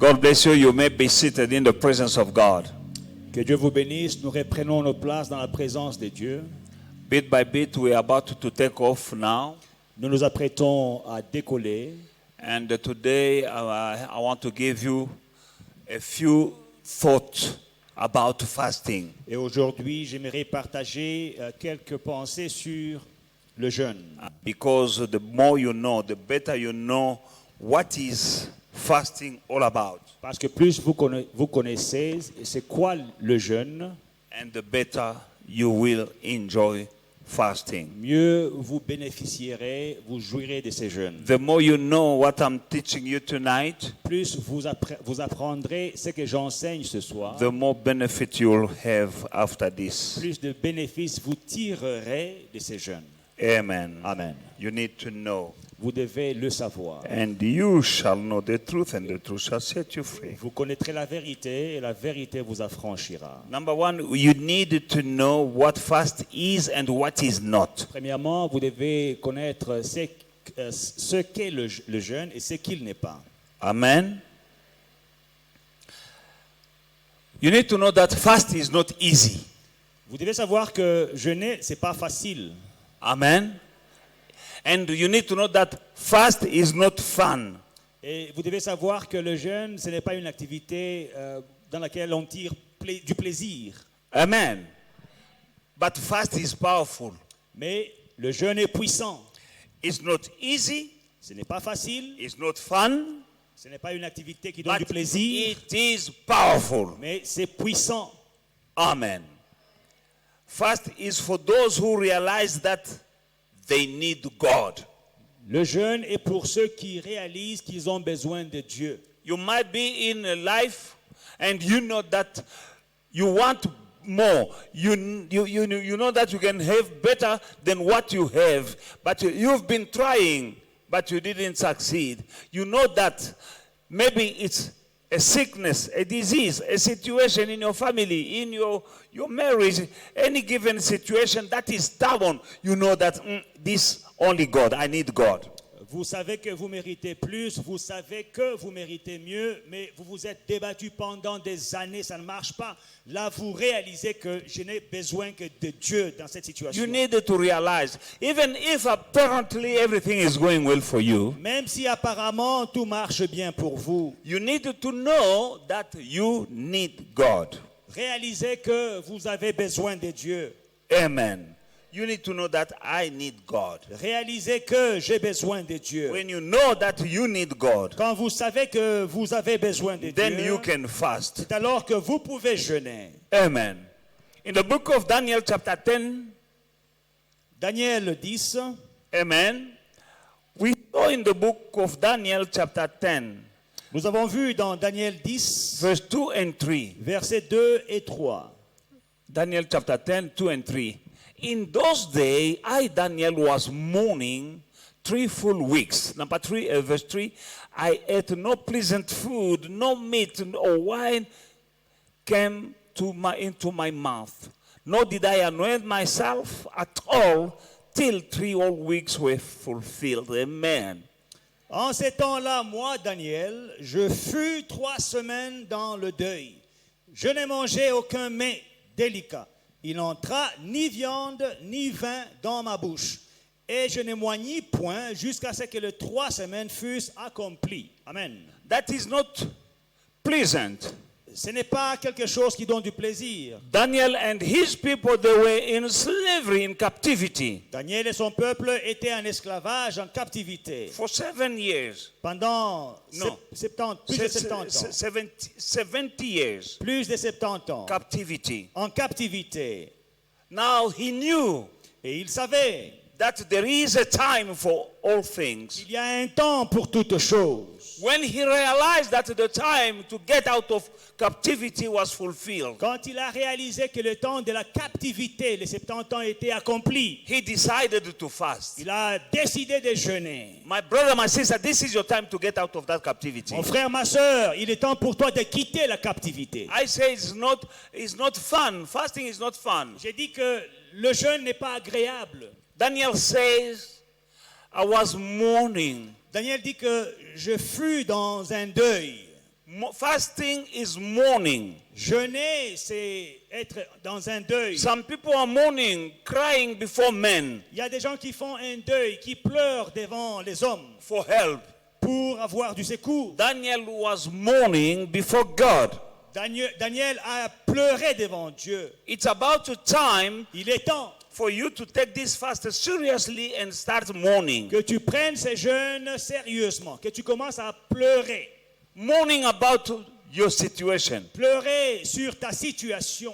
God bless you. You may be seated in the presence of God. Que Dieu vous bénisse. Nous reprenons nos places dans la présence de Dieu. Bit by bit, we are about to take off now. Nous nous apprêtons à décoller. And today, I want to give you a few thoughts about fasting. Et aujourd'hui, j'aimerais partager quelques pensées sur le jeûne. Because the more you know, the better you know what is fasting all about. Parce que plus vous connaissez c'est quoi le jeûne, And the better you will enjoy fasting. mieux vous bénéficierez, vous jouirez de ces jeûnes. The more you know what I'm teaching you tonight, Plus vous apprendrez ce que j'enseigne ce soir, the more benefit you'll have after this. plus de bénéfices vous tirerez de ces jeûnes. Amen. Amen. You need to know. Vous devez le savoir. And you shall know the truth, and the truth shall set you free. Vous connaîtrez la vérité et la vérité vous affranchira. Number one, you need to know what fast is and what is not. Premièrement, vous devez connaître ce qu'est le jeûne et ce qu'il n'est pas. Amen. You need to know that fast is not easy. Vous devez savoir que jeûner, c'est pas facile. Amen. And you need to know that fast is not fun. Et vous devez savoir que le jeûne, ce n'est pas une activité dans laquelle on tire du plaisir. Amen. But fast is powerful. Mais le jeûne est puissant. It's not easy. Ce n'est pas facile. It's not fun. Ce n'est pas une activité qui donne du But plaisir. it is powerful. Mais c'est puissant. Amen. Fast is for those who realize that they need God. Le jeûne est pour ceux qui réalisent qu'ils ont besoin de Dieu. You might be in a life and you know that you want more. You know that you can have better than what you have. But you've been trying, but you didn't succeed. You know that maybe it's a sickness, a disease, a situation in your family, in your marriage, any given situation that is stubborn. You know that this only God, I need God. Vous savez que vous méritez plus, vous savez que vous méritez mieux, mais vous vous êtes débattu pendant des années, ça ne marche pas. Là, vous réalisez que je n'ai besoin que de Dieu dans cette situation. You need to realize, even if apparently everything is going well for you, Même si apparemment tout marche bien pour vous, you need to know that you need God. réalisez que vous avez besoin de Dieu. Amen. You need to know that I need God. Réalisez que j'ai besoin de Dieu. When you know that you need God, Quand vous savez que vous avez besoin de then Dieu, you can fast. c'est alors que vous pouvez jeûner. Amen. In the book of Daniel chapter 10, Daniel 10, amen, we saw in the book of Daniel chapter 10, nous avons vu dans Daniel 10, verse 2 and 3. versets 2 et 3. Daniel chapter 10, 2 and 3. In those days, I, Daniel, was mourning 3 full weeks. Number 3, verse 3. I ate no pleasant food, no meat or wine came into my mouth. Nor did I anoint myself at all till 3 whole weeks were fulfilled. Amen. En ces temps-là, moi, Daniel, je fus 3 semaines dans le deuil. Je n'ai mangé aucun mets délicat. Il n'entra ni viande ni vin dans ma bouche. Et je ne moignis point jusqu'à ce que les 3 semaines fussent accomplies. Amen. That is not pleasant. Ce n'est pas quelque chose qui donne du plaisir. Daniel and his people, they were in slavery, in captivity Daniel et son peuple étaient en esclavage, en captivité. for 7 years. Pendant Non. 70, plus de 70 ans. 70 years. Plus de 70 ans. Captivity. En captivité. Now he knew Et il savait, that there is a time for all things. il y a un temps pour toutes choses. When he realized that the time to get out of captivity was fulfilled, Quand il a réalisé que le temps de la captivité, les 70 ans, était accompli, he decided to fast. il a décidé de jeûner. My brother, my sister, this is your time to get out of that captivity. Mon frère, ma soeur, il est temps pour toi de quitter la captivité. I say it's not fun. Fasting is not fun. J'ai dit que le jeûne n'est pas agréable. Daniel says, I was mourning. Daniel dit que je fus dans un deuil. Fasting is mourning. Jeûner, c'est être dans un deuil. Some people are mourning, crying before men Il y a des gens qui font un deuil, qui pleurent devant les hommes for help. pour avoir du secours. Daniel was mourning before God. Daniel a pleuré devant Dieu. It's about time Il est temps for you to take this fast seriously and start mourning. que tu prennes ces jeûnes sérieusement, que tu commences à pleurer. Mourning about your situation. Pleurer sur ta situation.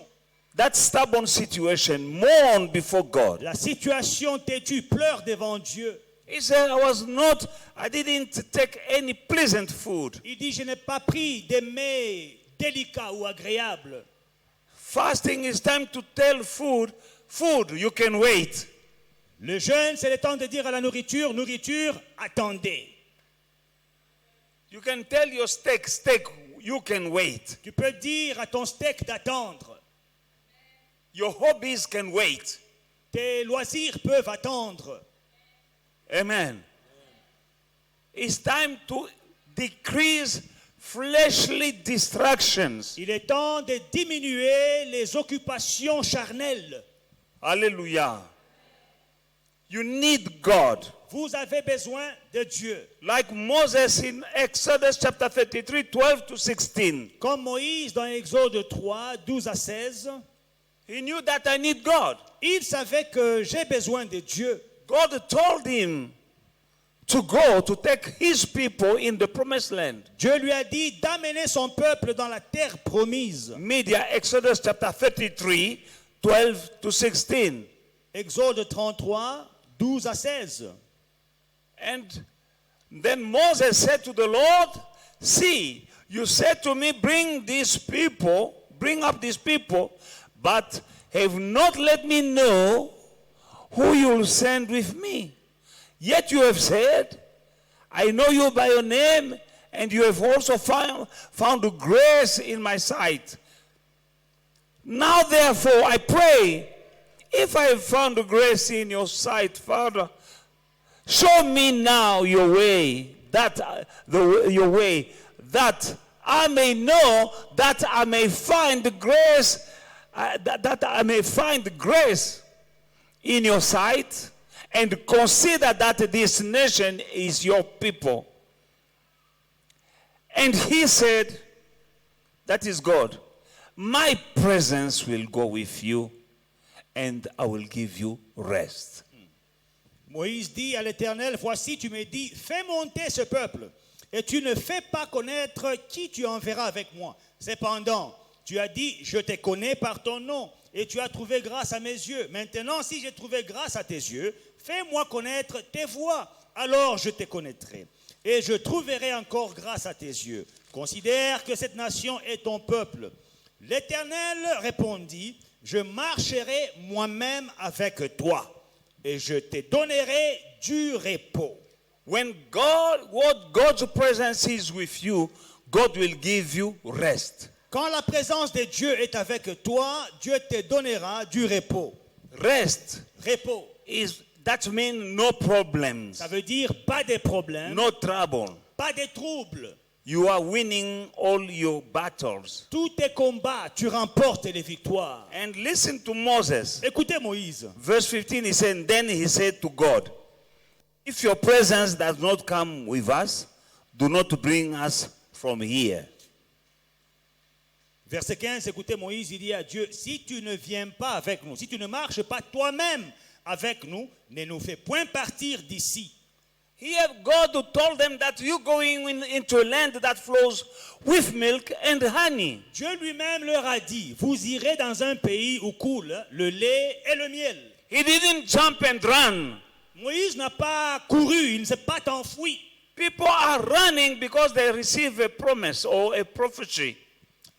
That stubborn situation, mourn before God. La situation têtue, pleure devant Dieu. He said, I didn't take any pleasant food. Il dit, je n'ai pas pris des mets délicats ou agréables. Fasting is time to tell food, you can wait. Le jeûne, c'est le temps de dire à la nourriture, attendez. You can tell your steak, you can wait. Tu peux dire à ton steak d'attendre. Your hobbies can wait. Tes loisirs peuvent attendre. Amen. It's time to decrease fleshly distractions. Il est temps de diminuer les occupations charnelles. Hallelujah. You need God. Vous avez besoin de Dieu. Like Moses in Exodus chapter 33, 12 to 16. Comme Moïse dans Exode 3, 12 à 16. He knew that I need God. Il savait que j'ai besoin de Dieu. God told him to go to take his people in the promised land. Dieu lui a dit d'amener son peuple dans la terre promise. Media, Exodus chapter 33, 12 to 16. Exode 33, 12 à 16. And then Moses said to the Lord, see, you said to me, bring up these people, but have not let me know who you will send with me. Yet you have said, I know you by your name, and you have also found grace in my sight. Now therefore I pray, if I have found grace in your sight, Father, show me now your way, that I may know, that I may find grace, that I may find grace in your sight, and consider that this nation is your people. And he said, that is God, my presence will go with you, and I will give you rest. Moïse dit à l'Éternel, voici tu me dis, fais monter ce peuple, et tu ne fais pas connaître qui tu enverras avec moi. Cependant, tu as dit, je te connais par ton nom, et tu as trouvé grâce à mes yeux. Maintenant, si j'ai trouvé grâce à tes yeux, fais-moi connaître tes voies, alors je te connaîtrai. Et je trouverai encore grâce à tes yeux. Considère que cette nation est ton peuple. L'Éternel répondit, je marcherai moi-même avec toi, et je te donnerai du repos. When God's presence is with you, God will give you rest. Quand la présence de Dieu est avec toi, Dieu te donnera du repos. Rest Repos. That means no problems, Ça veut dire pas de problèmes, no trouble. pas de troubles. You are winning all your battles. Tous tes combats, tu remportes les victoires. And listen to Moses. Écoutez Moïse. Verse 15, he said, then he said to God, if your presence does not come with us, do not bring us from here. Verset 15, écoutez Moïse, il dit à Dieu, si tu ne viens pas avec nous, si tu ne marches pas toi-même avec nous, ne nous fais point partir d'ici. Here God told them that you're going into a land that flows with milk and honey. Dieu lui-même leur a dit, vous irez dans un pays où coule le lait et le miel. He didn't jump and run. Moïse n'a pas couru, il ne s'est pas enfui. People are running because they receive a promise or a prophecy.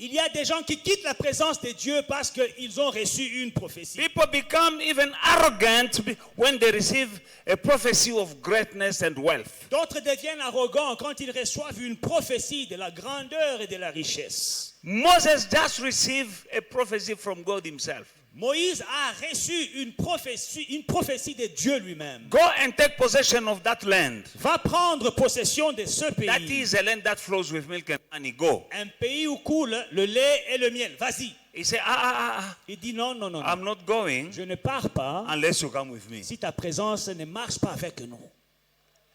Il y a des gens qui quittent la présence de Dieu parce qu'ils ont reçu une prophétie. People become even arrogant when they receive a prophecy of greatness and wealth. D'autres deviennent arrogants quand ils reçoivent une prophétie de la grandeur et de la richesse. Moses just received a prophecy from God himself. Moïse a reçu une prophétie de Dieu lui-même. Go and take possession of that land. Va prendre possession de ce That pays. is a land that flows with milk and honey. Go. Un pays où coule le lait et le miel. Vas-y. He said, Il dit non, non, non, non. I'm not going Je ne pars pas unless you come with me. si ta présence ne marche pas avec nous.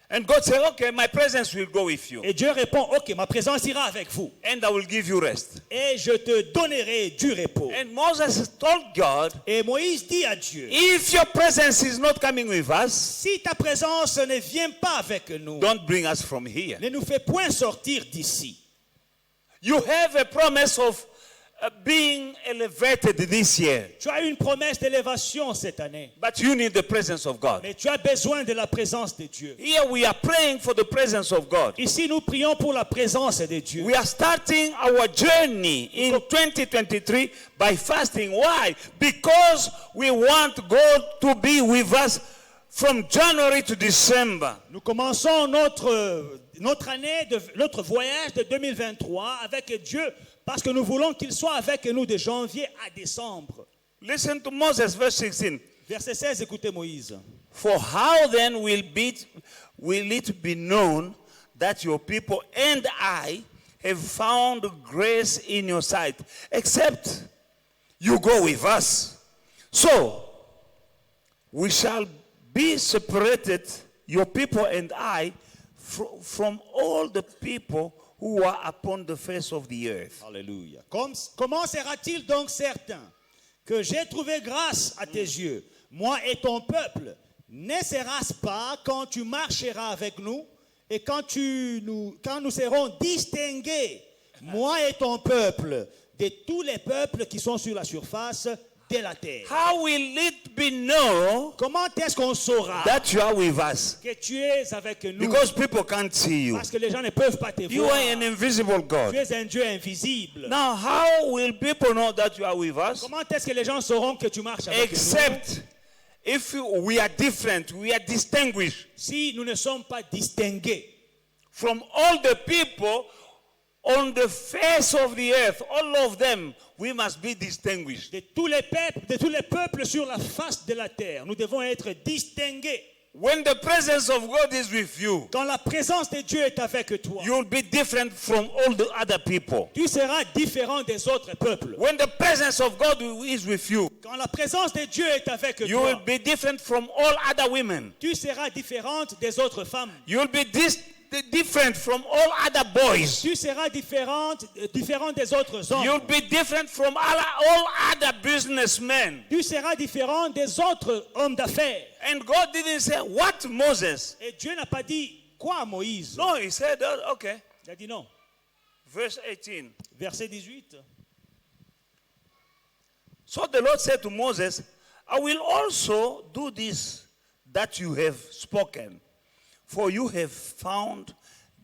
And God said, okay, my presence will go with you. Et Dieu répond, ok, ma présence ira avec vous. And I will give you rest. Et je te donnerai du repos. And Moses told God, Et Moïse dit à Dieu, if your presence is not coming with us, si ta présence ne vient pas avec nous, don't bring us from here. ne nous fais point sortir d'ici. You have a promise of being elevated this year. Tu as une promesse d'élévation cette année. But you need the presence of God. Mais tu as besoin de la présence de Dieu. Here we are praying for the presence of God. Ici, nous prions pour la présence de Dieu. We are starting our journey in 2023 by fasting. Why? Because we want God to be with us from January to December. Nous commençons notre année, notre voyage de 2023 avec Dieu parce que nous voulons qu'il soit avec nous de janvier à décembre. Listen to Moses, verse 16. Verset 16, écoutez Moïse. For how then will it be known that your people and I have found grace in your sight, except you go with us? So we shall be separated, your people and I, from all the people who are upon the face of the earth. Alléluia. Comment sera-t-il donc certain que j'ai trouvé grâce à tes yeux, moi et ton peuple? Ne sera-ce pas quand tu marcheras avec nous et quand nous serons distingués, moi et ton peuple, de tous les peuples qui sont sur la surface de la terre? How will it be known Comment est-ce qu'on saura that you are with us? que tu es avec nous? Because people can't see you. Parce que les gens ne peuvent pas te You voir. are an invisible Tu God. es un Dieu invisible. Now, how will people know that you are with us? Comment est-ce que les gens sauront que tu marches avec nous? Except if we are different, we are distinguished Si nous ne sommes pas distingués from all the people on the face of the earth, all of them, we must be distinguished. de tous les peuples sur la face de la terre, nous devons être distingués. When the presence of God is with you, Quand la présence de Dieu est avec toi, you will be different from all the other people. tu seras différent des autres peuples. When the presence of God is with you, Quand la présence de Dieu est avec you will toi, be different from all other women. tu seras différente des autres femmes. You will be different from all other boys. Tu seras différente des autres hommes. You'll be different from all other businessmen. Tu seras différent des autres hommes d'affaires. And God didn't say, what, Moses? Et Dieu n'a pas dit quoi à Moïse. No, he said, okay. Il a dit non. Verse 18. Verset 18. So the Lord said to Moses, I will also do this that you have spoken, for you have found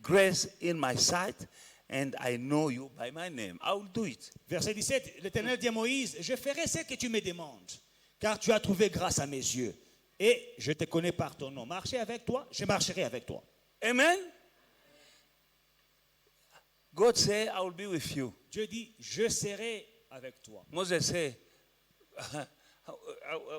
grace in my sight, and I know you by my name. I will do it. Verset 17, l'Éternel dit à Moïse, je ferai ce que tu me demandes, car tu as trouvé grâce à mes yeux, et je te connais par ton nom. Marcher avec toi, je marcherai avec toi. Amen? God said, I will be with you. Dieu dit, je serai avec toi. Moses said,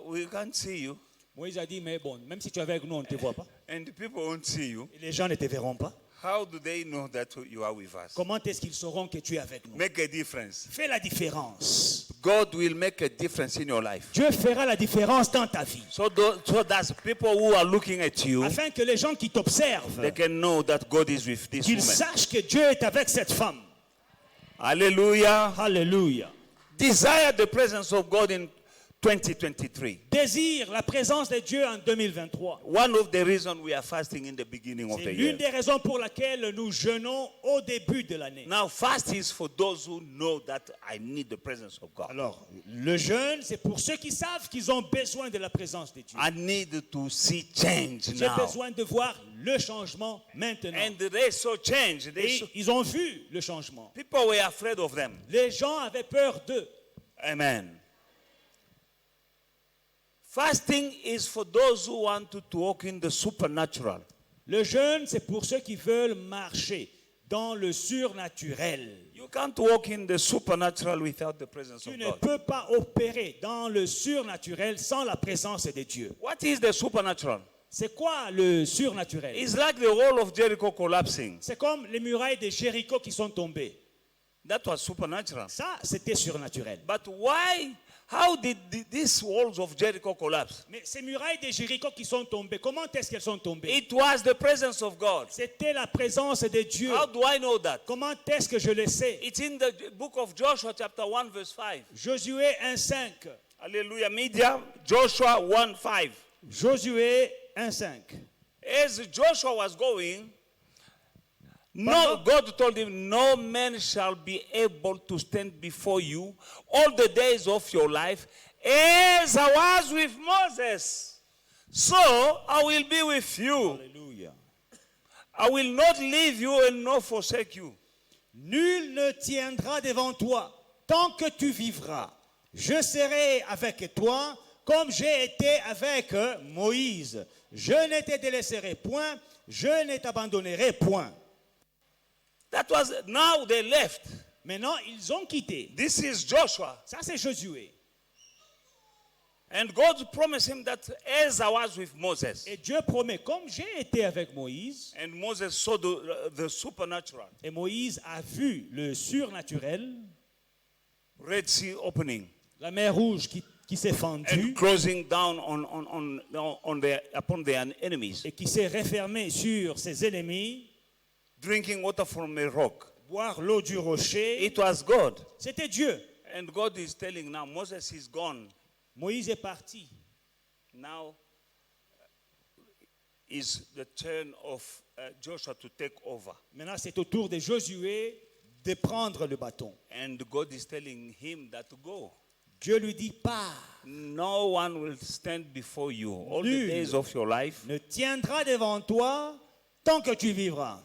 we can't see you, Moïse a dit, mais bon, même si tu es avec nous, on ne te voit pas. and the people won't see you. Et les gens ne te verront pas. How do they know that you are with us? Comment est-ce qu'ils sauront que tu es avec nous? Make a difference. Fais la différence. God will make a difference in your life. Dieu fera la différence dans ta vie. So that people who are looking at you, Afin que les gens qui t'observent, they can know that God is with this qu'ils woman. sachent que Dieu est avec cette femme. Hallelujah. Alléluia. Desire the presence of God in 2023. Désire la présence de Dieu en 2023. One of the reasons we are fasting in the beginning of C'est the l'une year. des raisons pour laquelle nous jeûnons au début de l'année. Now, fast is for those who know that I need the presence of God. Alors, le jeûne, c'est pour ceux qui savent qu'ils ont besoin de la présence de Dieu. I need to see change J'ai now. besoin de voir le changement maintenant. And they saw change. Et ils ont vu le changement. People were afraid of them. Les gens avaient peur d'eux. Amen. Fasting is for those who want to walk in the supernatural. Le jeûne, c'est pour ceux qui veulent marcher dans le surnaturel. You can't walk in the supernatural without the presence Tu of ne God. peux pas opérer dans le surnaturel sans la présence de Dieu. What is the supernatural? C'est quoi le surnaturel? It's like the wall of Jericho collapsing. C'est comme les murailles de Jéricho qui sont tombées. That was supernatural. Ça, c'était surnaturel. But how did these walls of Jericho collapse? Mais ces murailles de Jéricho qui sont tombées, comment est-ce qu'elles sont tombées? It was the presence of God. C'était la présence de Dieu. How do I know that? Comment est-ce que je le sais? It's in the book of Joshua chapter 1 verse 5. Josué 1:5. Hallelujah. Media, Joshua 1:5. Josué 1:5. As Joshua was going, God told him, no man shall be able to stand before you all the days of your life, as I was with Moses. So I will be with you. Alléluia. I will not leave you and not forsake you. Nul ne tiendra devant toi tant que tu vivras. Je serai avec toi comme j'ai été avec Moïse. Je ne te délaisserai point, je ne t'abandonnerai point. That was, now they left. Maintenant, ils ont quitté. This is Joshua. Ça, c'est Josué. And God promised him that as I was with Moses. Et Dieu promet, comme j'ai été avec Moïse, And Moses saw the supernatural. et Moïse a vu le surnaturel, Red Sea opening. la mer Rouge qui s'est fendue And closing down upon their enemies. et qui s'est refermée sur ses ennemis, Drinking water from a rock. boire l'eau du rocher, It was God. c'était Dieu. And God is telling now, Moses is gone. Moïse est parti. Now is the turn of Joshua to take over. Maintenant, c'est au tour de Josué de prendre le bâton. And God is telling him that to go. Dieu lui dit, pars. No one will stand before you all the Nul days of your life. ne tiendra devant toi tant que tu vivras.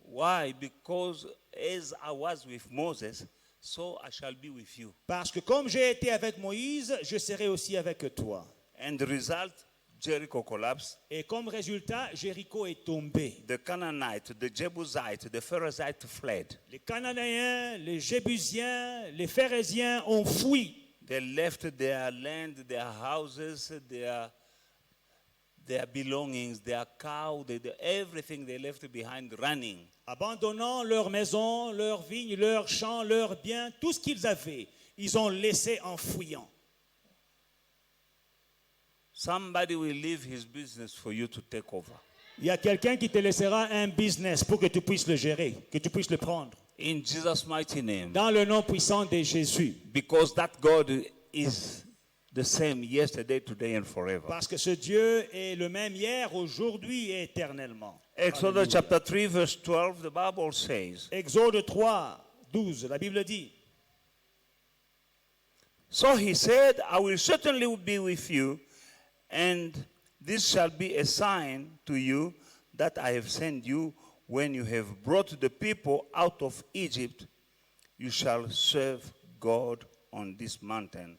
Why? Because as I was with Moses, so I shall be with you. Parce que comme j'ai été avec Moïse, je serai aussi avec toi. And the result, Jericho collapsed. Et comme résultat, Jéricho est tombé. The Canaanite, the Jebusite, the Pharisite fled. Les Cananéens, les Jébusiens, les Phérésiens ont fui. They left their land, their houses, their belongings, their cow, everything they left behind running. Abandonnant leur maison, leurs vignes, leurs champs, leurs biens, tout ce qu'ils avaient, ils ont laissé en fuyant. Somebody will leave his business for you to take over. Il y a quelqu'un qui te laissera un business pour que tu puisses le gérer, que tu puisses le prendre. In Jesus' mighty name. Dans le nom puissant de Jésus. Because that God is the same yesterday, today, and forever. Parce que ce Dieu est le même hier, aujourd'hui et éternellement. Exodus chapter 3, verse 12, the Bible says, Exode 3, 12, la Bible dit, so he said, I will certainly be with you, and this shall be a sign to you that I have sent you. When you have brought the people out of Egypt, you shall serve God on this mountain.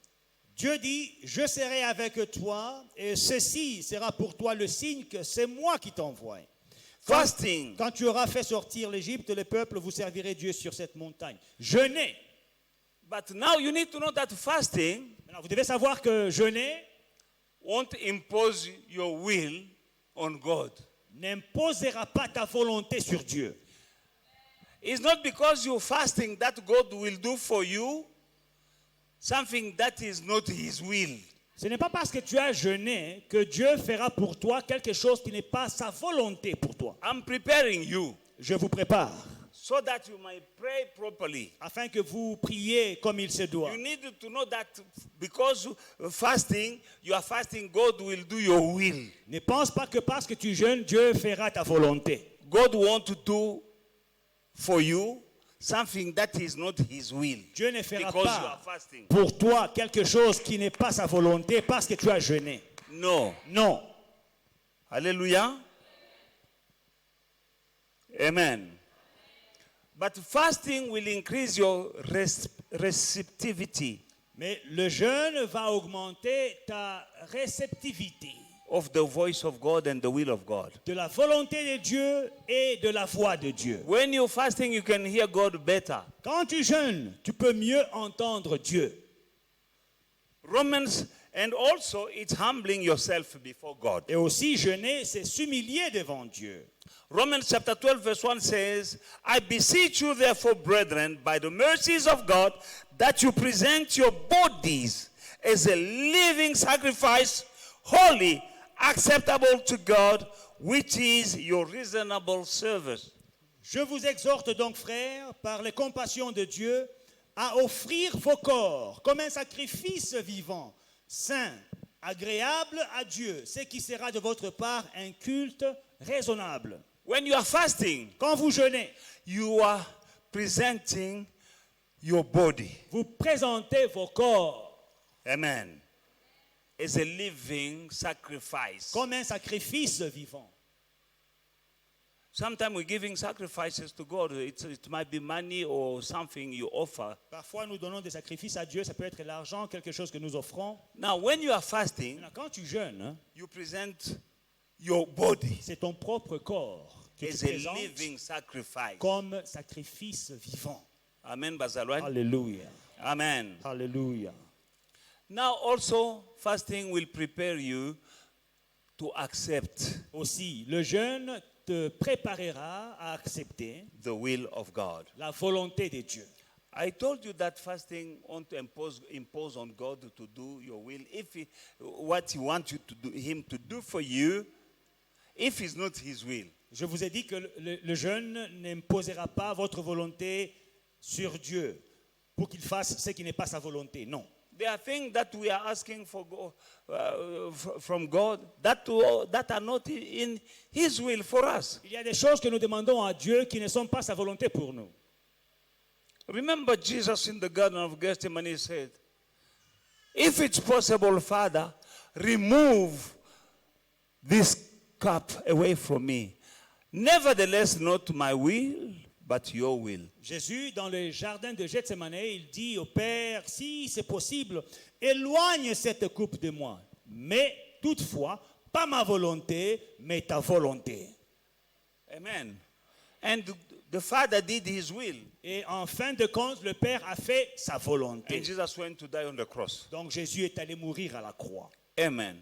Dieu dit, je serai avec toi, et ceci sera pour toi le signe que c'est moi qui t'envoie. Fasting. Quand tu auras fait sortir l'Égypte, le peuple, vous servirez Dieu sur cette montagne. Jeûnez. But now you need to know that fasting Maintenant, vous devez savoir que jeûner won't impose your will on God. n'imposera pas ta volonté sur Dieu. It's not because you're fasting that God will do for you something that is not His will. Ce n'est pas parce que tu as jeûné que Dieu fera pour toi quelque chose qui n'est pas sa volonté pour toi. I'm preparing you Je vous prépare so that you might pray properly. afin que vous priez comme il se doit. You need to know that because fasting, you are fasting, God will do your will. Ne pense pas que parce que tu jeûnes, Dieu fera ta volonté. God wants to do for you something that is not His will. Dieu ne fera Because you are pas fasting. pour toi quelque chose qui n'est pas sa volonté parce que tu as jeûné. No. Non. Hallelujah. Amen. But fasting will increase your receptivity. Mais le jeûne va augmenter ta réceptivité. of the voice of God and the will of God. de la volonté de Dieu et de la voix de Dieu. When you're fasting, you can hear God better. Quand tu jeûnes, tu peux mieux entendre Dieu. Romans, and also it's humbling yourself before God. Et aussi, jeûner, c'est s'humilier devant Dieu. Romans chapter 12 verse 1 says, I beseech you therefore, brethren, by the mercies of God, that you present your bodies as a living sacrifice, holy, acceptable to God, which is your reasonable service. Je vous exhorte donc, frères, par les compassions de Dieu, à offrir vos corps comme un sacrifice vivant, saint, agréable à Dieu, ce qui sera de votre part un culte raisonnable. When you are fasting, Quand vous jeûnez, you are presenting your body, vous présentez vos corps amen, as a living sacrifice. comme un sacrifice vivant. Sometimes we're giving sacrifices to God. It might be money or something you offer. Parfois, nous donnons des sacrifices à Dieu. Ça peut être l'argent, quelque chose que nous offrons. Now, when you are fasting, Maintenant, quand tu jeûnes, hein, you present your body c'est ton propre corps que tu as a présentes living sacrifice. comme sacrifice vivant. Amen, Bazalwan. Alléluia. Amen. Alléluia. Now, also, fasting will prepare you to accept Aussi, le jeûne te préparera à accepter the will of God. la volonté de Dieu. I told you that fasting won't impose on God to do your will. If what He wants you to do, Him to do for you, if it's not His will. Je vous ai dit que le jeûne n'imposera pas votre volonté sur Dieu pour qu'il fasse ce qui n'est pas sa volonté. Non. There are things that we are asking for from God that are not in His will for us. Il y a des choses que nous demandons à Dieu qui ne sont pas sa volonté pour nous. Remember Jesus in the Garden of Gethsemane said, if it's possible, Father, remove this cup away from me. Nevertheless, not my will, but your will. Jésus, dans le jardin de Gethsemane, il dit au Père, si c'est possible, éloigne cette coupe de moi. Mais toutefois, pas ma volonté, mais ta volonté. Amen. And the Father did His will. Et en fin de compte, le Père a fait sa volonté. And Jesus went to die on the cross. Donc Jésus est allé mourir à la croix. Amen.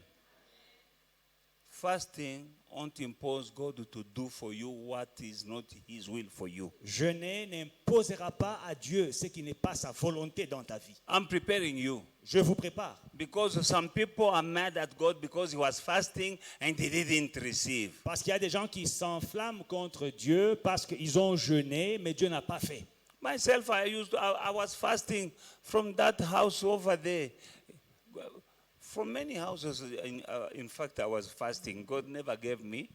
Fasting won't impose God to do for you what is not His will for you. Jeûner n'imposera pas à Dieu ce qui n'est pas sa volonté dans ta vie. I'm preparing you. Je vous prépare. Because some people are mad at God because He was fasting and He didn't receive. Parce qu'il y a des gens qui s'enflamment contre Dieu parce qu'ils ont jeûné, mais Dieu n'a pas fait. Myself, I was fasting from that house over there. From many houses, in fact, I was fasting. God never gave me.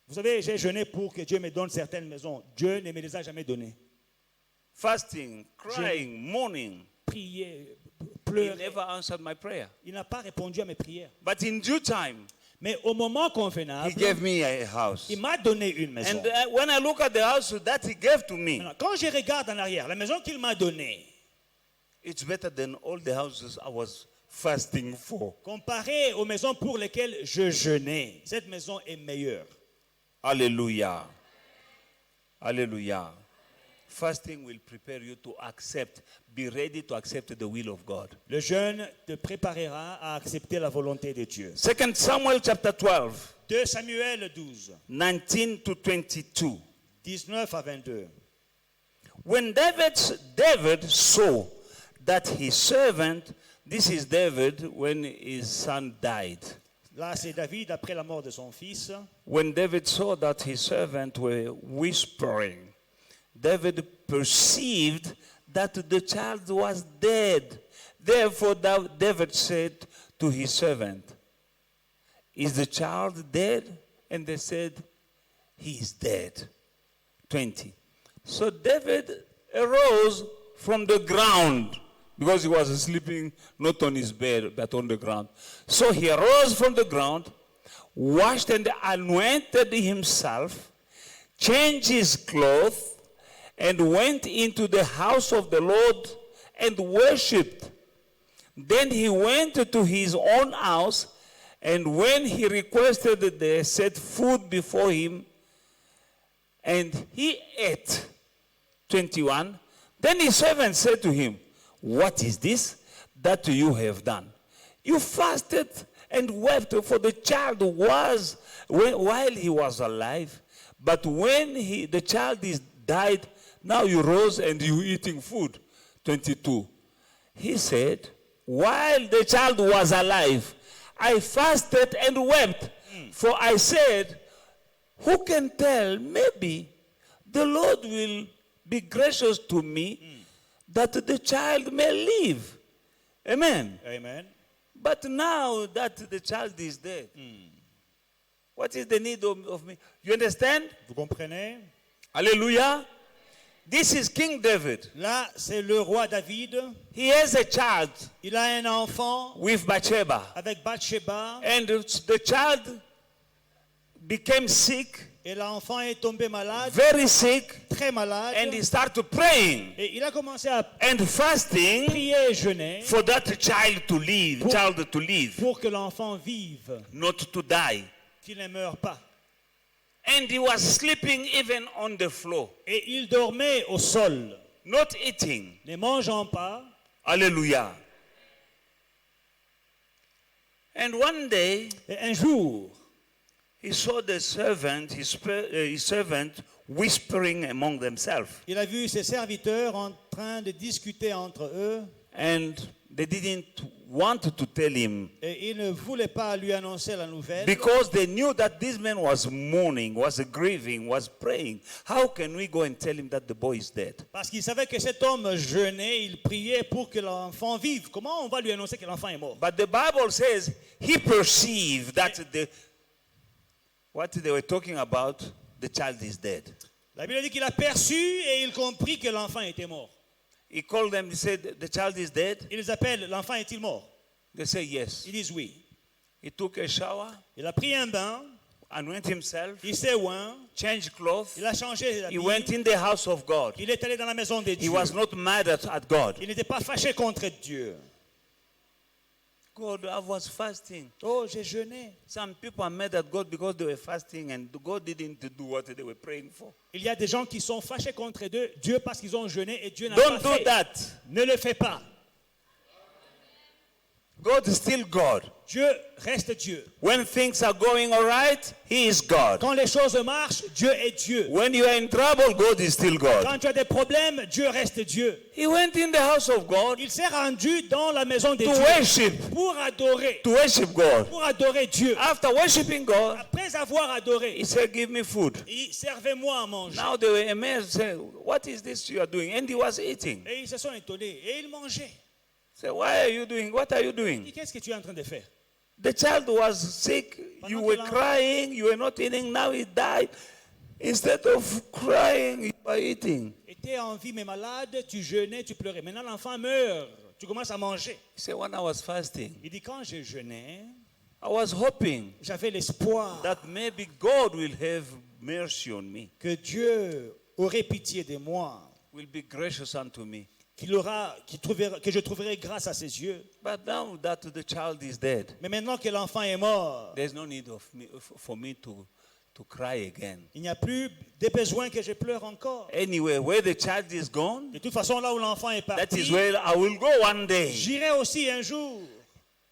Vous savez, j'ai jeûné pour que Dieu me donne certaines maisons. Dieu ne me les a jamais données. Fasting, crying, mourning. Prier, He pleurer. never answered my prayer. Il n'a pas répondu à mes prières. But in due time, Mais au moment He convenable, gave me a house. il m'a donné une maison. And when I look at the house that He gave to me, Maintenant, quand je regarde en arrière, la maison qu'il m'a donnée, it's better than all the houses I was fasting for. comparée aux maisons pour lesquelles je jeûnais, cette maison est meilleure. Hallelujah. Hallelujah. Fasting will prepare you to accept, be ready to accept the will of God. Le jeûne te préparera à accepter la volonté de Dieu. 2 Samuel chapter 12, 2 Samuel 12, 19 to 22. 19 à 22. When David saw that his servant, this is David when his son died. Là, c'est David après la mort de son fils. When David saw that his servant were whispering, David perceived that the child was dead. Therefore, David said to his servant, is the child dead? And they said, he is dead. 20. So David arose from the ground, because he was sleeping not on his bed, but on the ground. So he arose from the ground, washed and anointed himself, changed his clothes, and went into the house of the Lord and worshipped. Then he went to his own house, And when he requested, they set food before him, and he ate. 21. Then his servant said to him, "What is this that you have done? You fasted and wept for the child while he was alive, but when the child is died, now you rose and you eating food." 22. He said, "While the child was alive, I fasted and wept, for I said, who can tell, maybe the Lord will be gracious to me that the child may live." Amen. Amen. But now that the child is dead, what is the need of me? You understand? Vous comprenez? Hallelujah. This is King David. Là, c'est le roi David. He has a child Il a un enfant with Bathsheba. avec Bathsheba. And the child became sick, Et l'enfant est tombé malade, very sick, très malade. and he started praying Et il a commencé à and fasting prier et jeûner for that child to live, pour que l'enfant vive, not to die. qu'il ne meure pas. And he was sleeping even on the floor, Et il dormait au sol, not eating. ne mangeant pas. Hallelujah. And one day, Et un jour, he saw the servant, his servant, whispering among themselves. il a vu ses serviteurs en train de discuter entre eux. And they didn't want to tell him, Et ils ne voulaient pas lui annoncer la nouvelle. because they knew that this man was mourning, was grieving, was praying. How can we go and tell him that the boy is dead? Parce qu'ils savaient que cet homme jeûnait, il priait pour que l'enfant vive. Comment on va lui annoncer que l'enfant est mort? But the Bible says he perceived that what they were talking about, the child is dead. La Bible dit qu'il a perçu et il comprit que l'enfant était mort. He called them, he said, "The child is dead." Il les appelle, l'enfant est-il mort? They say yes. Ils disent oui. He took a shower, Il a pris un bain, anointed himself, il s'est oint, changed clothes. il a changé les He habits. went in the house of God. Il est allé dans la maison de He Dieu. was not mad at God. Il n'était pas fâché contre Dieu. God, I was fasting. Oh, j'ai jeûné. Some people are mad at God because they were fasting and God didn't do what they were praying for. Il y a des gens qui sont fâchés contre Dieu parce qu'ils ont jeûné et Dieu n'a Don't pas do fait. that. Ne le fais pas. God is still God. Dieu reste Dieu. When things are going all right, He is God. Quand les choses marchent, Dieu est Dieu. When you are in trouble, God is still God. Quand tu as des problèmes, Dieu reste Dieu. He went in the house of God Il s'est rendu dans la maison de to Dieu worship, pour adorer. God. Pour adorer Dieu. After worshiping God, Après avoir adoré, He said, "Give me food." servez-moi à manger. Now they were amazed, said, "What is this you are doing?" And he was eating. Et ils se sont étonnés. Et ils mangeaient. Say, "Why are you doing? What are you doing?" Qu'est-ce que tu es en train de faire? The child was sick. You were crying. You were not eating. Now he died. Instead of crying, you are eating. Tu étais en vie mais malade, tu jeûnais, tu pleurais. Maintenant l'enfant meurt. Tu commences à manger. He said, "When I was fasting, Il dit quand je jeûnais, I was hoping j'avais l'espoir that maybe God will have mercy on me, que Dieu aurait pitié de moi, will be gracious unto me. que je trouverai grâce à ses yeux. But now that the child is dead, Mais maintenant que l'enfant est mort, there's no need for me to cry again. il n'y a plus de besoin que je pleure encore. Anyway, where the child is gone, De toute façon, là où l'enfant est that is parti, where I will go one day. j'irai aussi un jour.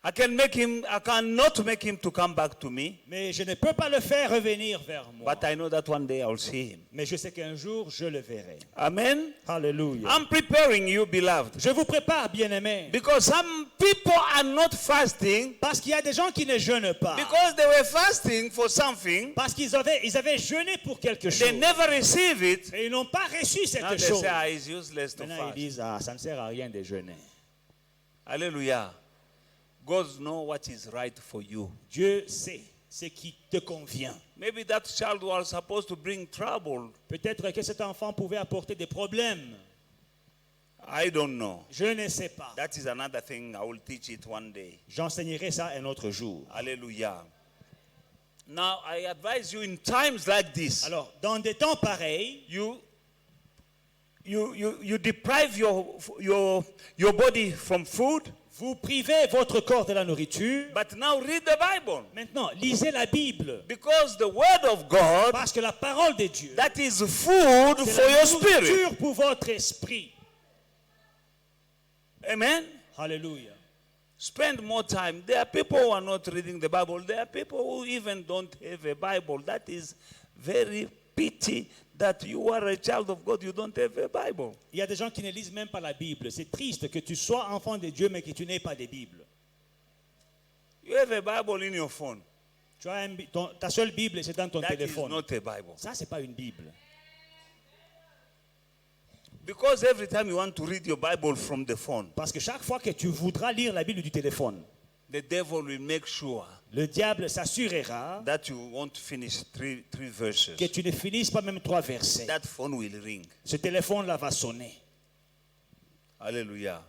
I cannot make him to come back to me, Mais je ne peux pas le faire revenir vers moi. but I know that one day I'll see him. Mais je sais qu'un jour, je le verrai. Amen. Alléluia. I'm preparing you, beloved, Je vous prépare, bien-aimés. because some people are not fasting Parce qu'il y a des gens qui ne jeûnent pas. because they were fasting for something, Parce qu'ils avaient jeûné pour quelque chose. they never receive it. Et ils n'ont pas reçu Now cette they chose. say, it's useless to Maintenant, ils fast. disent, ça ne sert à rien de jeûner. Hallelujah. God knows what is right for you. Dieu sait ce qui te convient. Maybe that child was supposed to bring trouble. Peut-être que cet enfant pouvait apporter des problèmes. I don't know. Je ne sais pas. That is another thing. I will teach it one day. J'enseignerai ça un autre jour. Hallelujah. Now, I advise you in times like this, Alors, dans des temps pareils, you deprive your body from food, Vous privez votre corps de la nourriture. But now read the Bible. Maintenant, lisez la Bible. Because the word of God, Parce que la parole de Dieu, that is food c'est for la your spirit. nourriture pour votre esprit. Amen. Alléluia. Spend more time. There are people who are not reading the Bible. There are people who even don't have a Bible. That is very pity that you are a child of God, you don't have a Bible. Il y a des gens qui ne lisent même pas la Bible. C'est triste que tu sois enfant de Dieu mais que tu n'aies pas de Bible. You have a Bible in your phone. Tu as ta seule Bible, c'est dans ton That is téléphone. not a Bible. Ça, c'est pas une Bible. Because every time you want to read your Bible from the phone, Parce que chaque fois que tu voudras lire la Bible du téléphone, the devil will make sure le diable s'assurera that you won't finish three verses. que tu ne finisses pas même 3 versets. That phone will ring. Ce téléphone-là va sonner. Hallelujah.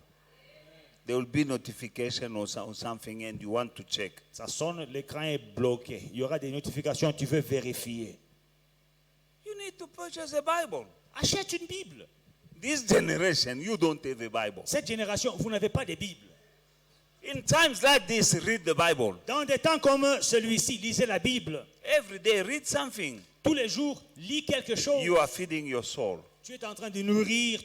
There will be notification or something and you want to check. Ça sonne, l'écran est bloqué. Il y aura des notifications, tu veux vérifier. You need to purchase a Bible. Achète une Bible. This generation, you don't have a Bible. Cette génération, vous n'avez pas de Bible. In times like this, read the Bible. Dans des temps comme celui-ci, lisez la Bible. Every day, read something. Tous les jours, lis quelque chose. You are feeding your soul. Tu es en train de nourrir,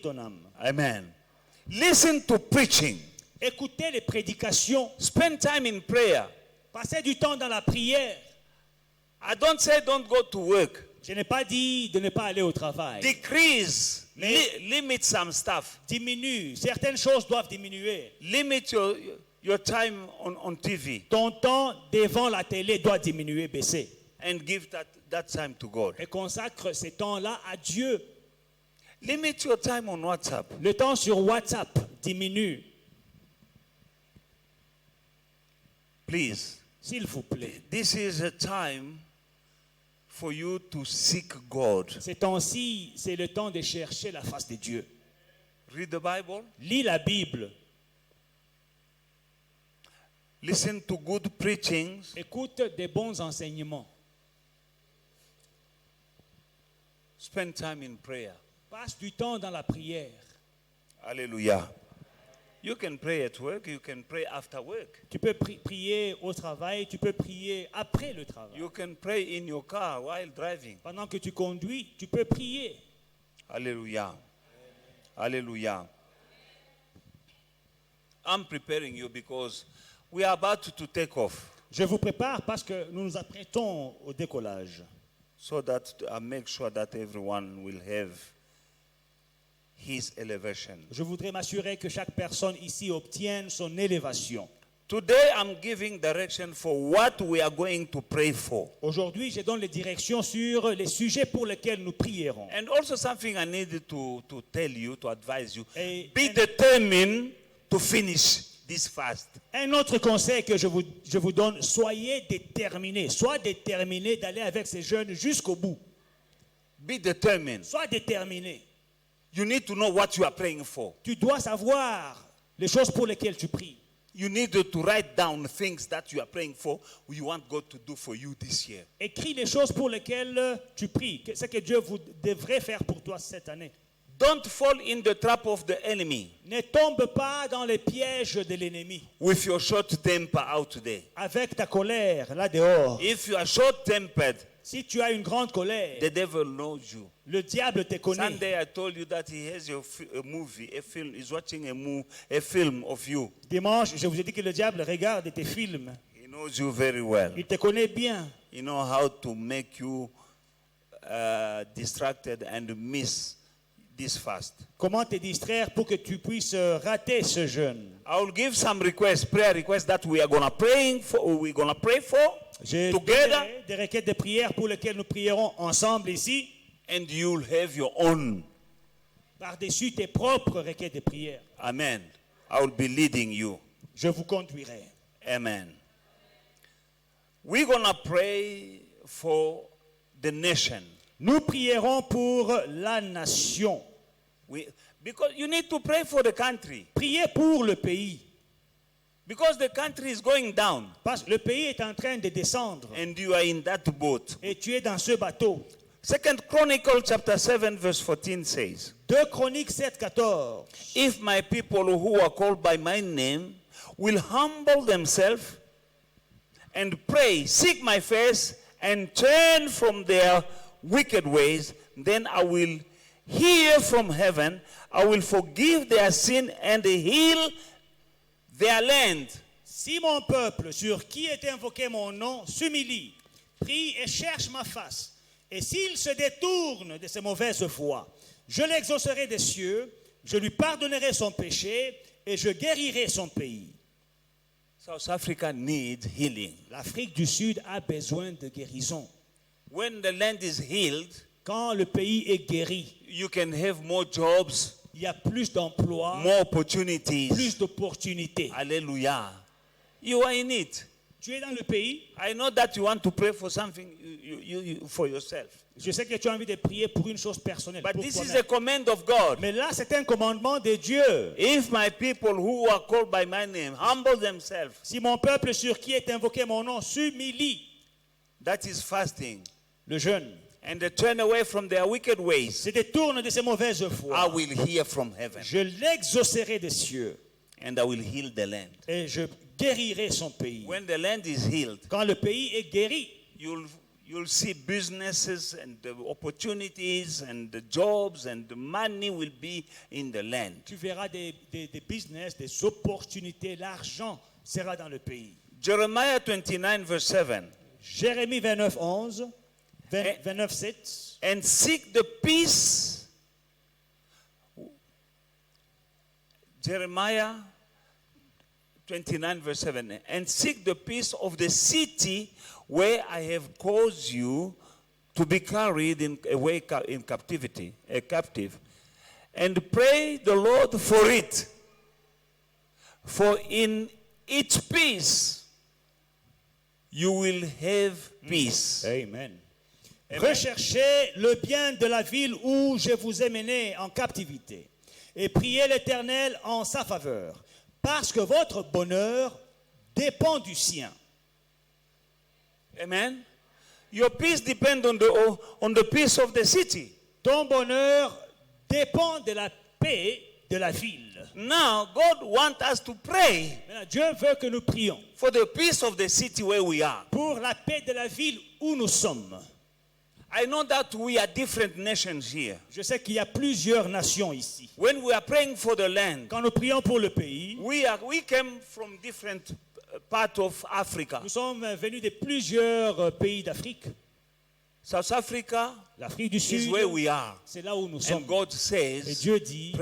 ton âme. Amen. Listen to preaching. Écoutez les prédications. Spend time in prayer. Passez du temps dans la prière. I don't say don't go to work. Je n'ai pas dit de ne pas aller au travail. Decrease. Mais- Limit some stuff. Diminue. Certaines choses doivent diminuer. Limit your time on TV Ton temps devant la télé doit diminuer, baisser. and give that time to God. Et consacre ces temps-là à Dieu. Limit your time on WhatsApp. Le temps sur WhatsApp diminue, Please. s'il vous plaît. This is a time for you to seek God. Ces temps-ci, c'est le temps de chercher la face de Dieu. Read the Bible. Lis la Bible. Listen to good preachings. Écoute des bons enseignements. Spend time in prayer. Passe du temps dans la prière. Hallelujah. You can pray at work, you can pray after work. Tu peux prier au travail, tu peux prier après le travail. You can pray in your car while driving. Pendant que tu conduis, tu peux prier. Hallelujah. Hallelujah. I'm preparing you because we are about to take off. Je vous prépare parce que nous nous apprêtons au décollage. So that I make sure that everyone will have his elevation. Je voudrais m'assurer que chaque personne ici obtienne son élévation. Today I'm giving direction for what we are going to pray for. Aujourd'hui, je donne les directions sur les sujets pour lesquels nous prierons. And also something I needed to tell you, to advise you. Et Be determined to finish this fast. un autre conseil que je vous donne, soyez déterminés. Sois déterminé d'aller avec ces jeunes jusqu'au bout. Be determined. Sois déterminé. You need to know what you are praying for. Tu dois savoir les choses pour lesquelles tu pries. You need to write down things that you are praying for, you want God to do for you this year. Écris les choses pour lesquelles tu pries. Ce que Dieu devrait faire pour toi cette année. Don't fall in the trap of the enemy Ne tombe pas dans les pièges de l'ennemi. with your short temper out there. Avec ta colère, là dehors. If you are short-tempered, Si tu as une grande colère, the devil knows you. le diable te connaît. Sunday I told you that he has a movie, a film. He's watching a film of you. Dimanche, je vous ai dit que le diable regarde tes films. He knows you very well. Il te connaît bien. He knows how to make you distracted and miss this fast. Comment te distraire pour que tu puisses rater ce jeûne. I will give some requests, prayer requests that we are gonna pray for J'ai together, des requêtes de prière pour lesquelles nous prierons ensemble ici. and you'll have your own. Par-dessus tes propres requêtes de prière. Amen. I will be leading you. Je vous conduirai. Amen. We're gonna pray for the nation. Nous prierons pour la nation. Because you need to pray for the country. Priez pour le pays. Because the country is going down. Parce que le pays est en train de descendre. And you are in that boat. Et tu es dans ce bateau. Second Chronicle chapter 7 verse 14 says, 2 Chroniques 7:14. if my people who are called by my name will humble themselves and pray, seek my face, and turn from their wicked ways, then I will hear from heaven, I will forgive their sin and heal their land. Si mon peuple, sur qui est invoqué mon nom, s'humilie, prie et cherche ma face, et s'il se détourne de ses mauvaises voies, je l'exaucerai des cieux, je lui pardonnerai son péché et je guérirai son pays. South Africa needs healing. L'Afrique du Sud a besoin de guérison. When the land is healed, Quand le pays est guéri, you can have more jobs, il y a plus d'emplois, more opportunities. plus d'opportunités. Hallelujah. You are in it. Tu es dans le pays, I know that you want to pray for something for yourself. je sais que tu as envie de prier pour une chose personnelle. But Pour this is toi-même. a command of God. Mais là, c'est un commandement de Dieu. If my people who are called by my name humble themselves, Si mon peuple sur qui est invoqué mon nom s'humilie, that is fasting, le jeûne, and they turn away from their wicked ways, se détourne de ses mauvaises I voies, will hear from heaven, je l'exaucerai des cieux and I will heal the land. et je guérirai son pays. When the land is healed, Quand le pays est guéri, you'll see businesses and the opportunities and the jobs and the money will be in the land. tu verras des business, des opportunités, l'argent sera dans le pays. Jeremiah 29 verse 7. Jérémie 29, 11, 29, 7. And seek the peace. Jeremiah 29 verse 7. And seek the peace of the city where I have caused you to be carried away in captivity, captive. And pray the Lord for it. For in its peace you will have peace. Amen. Amen. Recherchez le bien de la ville où je vous ai mené en captivité et priez l'Éternel en sa faveur, parce que votre bonheur dépend du sien. Amen. Your peace depends on the peace of the city. Ton bonheur dépend de la paix de la ville. Now, God wants us to pray Maintenant, Dieu veut que nous prions for the peace of the city where we are. pour la paix de la ville où nous sommes. I know that we are different nations here. Je sais qu'il y a plusieurs nations ici. When we are praying for the land, Quand nous prions pour le pays, we came from different parts of Africa. nous sommes venus de plusieurs pays d'Afrique. South Africa L'Afrique du is Sud, where we are. c'est là où nous sommes. And God Et says, Dieu dit,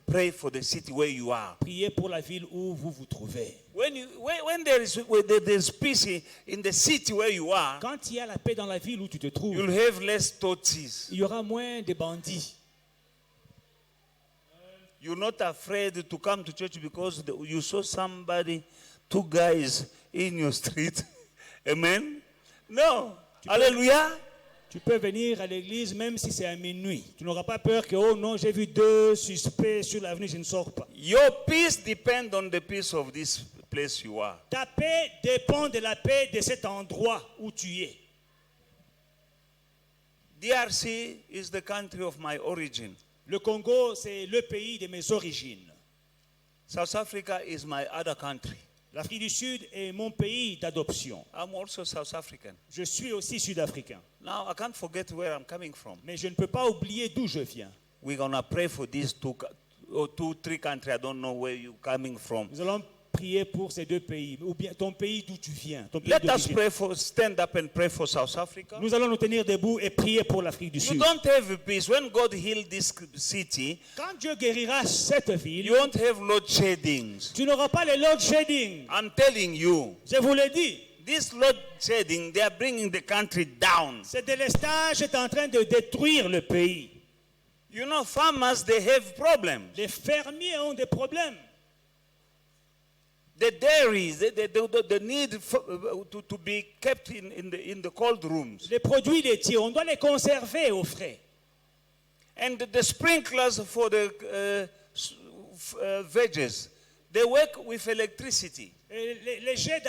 pray for the city where you are. priez pour la ville où vous vous trouvez. When there's peace in the city where you are, Quand il y a la paix dans la ville où tu te trouves, you'll have less Tutsis. il y aura moins de bandits. You're not afraid to come to church because you saw somebody, two guys in your street. Amen? No. Hallelujah. Tu peux venir à l'église même si c'est à minuit. Tu n'auras pas peur que, oh non, j'ai vu deux suspects sur l'avenue, je ne sors pas. Your peace depends on the peace of this place you are. Ta paix dépend de la paix de cet endroit où tu es. DRC is the country of my origin. Le Congo, c'est le pays de mes origines. South Africa is my other country. L'Afrique du Sud est mon pays d'adoption. I'm also South African. Je suis aussi sud-africain. Now, I can't forget where I'm coming from. Mais je ne peux pas oublier d'où je viens. We're going to pray for these three countries. I don't know where you're coming from. Nous allons prier pour ces deux pays, ou bien ton pays d'où tu viens. Ton pays Let us d'origine. stand up and pray for South Africa. Nous allons nous tenir debout et prier pour l'Afrique du You Sud. don't have peace. When God healed this city, Quand Dieu guérira cette ville, you won't have load sheddings. tu n'auras pas les load shedding. I'm telling you, Je vous l'ai dit. this load shedding, they are bringing the country down. Ce délestage est en train de détruire le pays. You know, farmers, they have problems. Les fermiers ont des problèmes. The dairies, they need to be kept in the cold rooms. Les produits laitiers, on doit les conserver au frais. And the sprinklers for the veggies, they work with electricity. Et les jets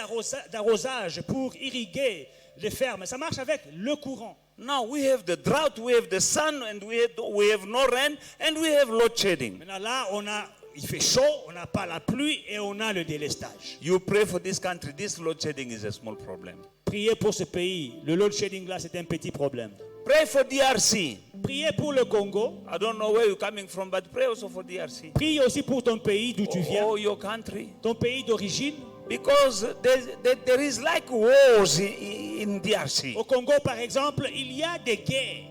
d'arrosage pour irriguer les fermes, ça marche avec le courant. Now we have the drought, we have the sun, and we have no rain, and we have load shedding. Maintenant là, il fait chaud, on n'a pas la pluie et on a le délestage. You pray for this country. This load shedding is a small problem. Priez pour ce pays. Le load shedding là, c'est un petit problème. Pray for DRC. Priez pour le Congo. I don't know where you're coming from, but pray also for DRC. Prie aussi pour ton pays d'où tu viens, Or your country. ton pays d'origine. Because there is like wars in DRC. Au Congo, par exemple, il y a des guerres.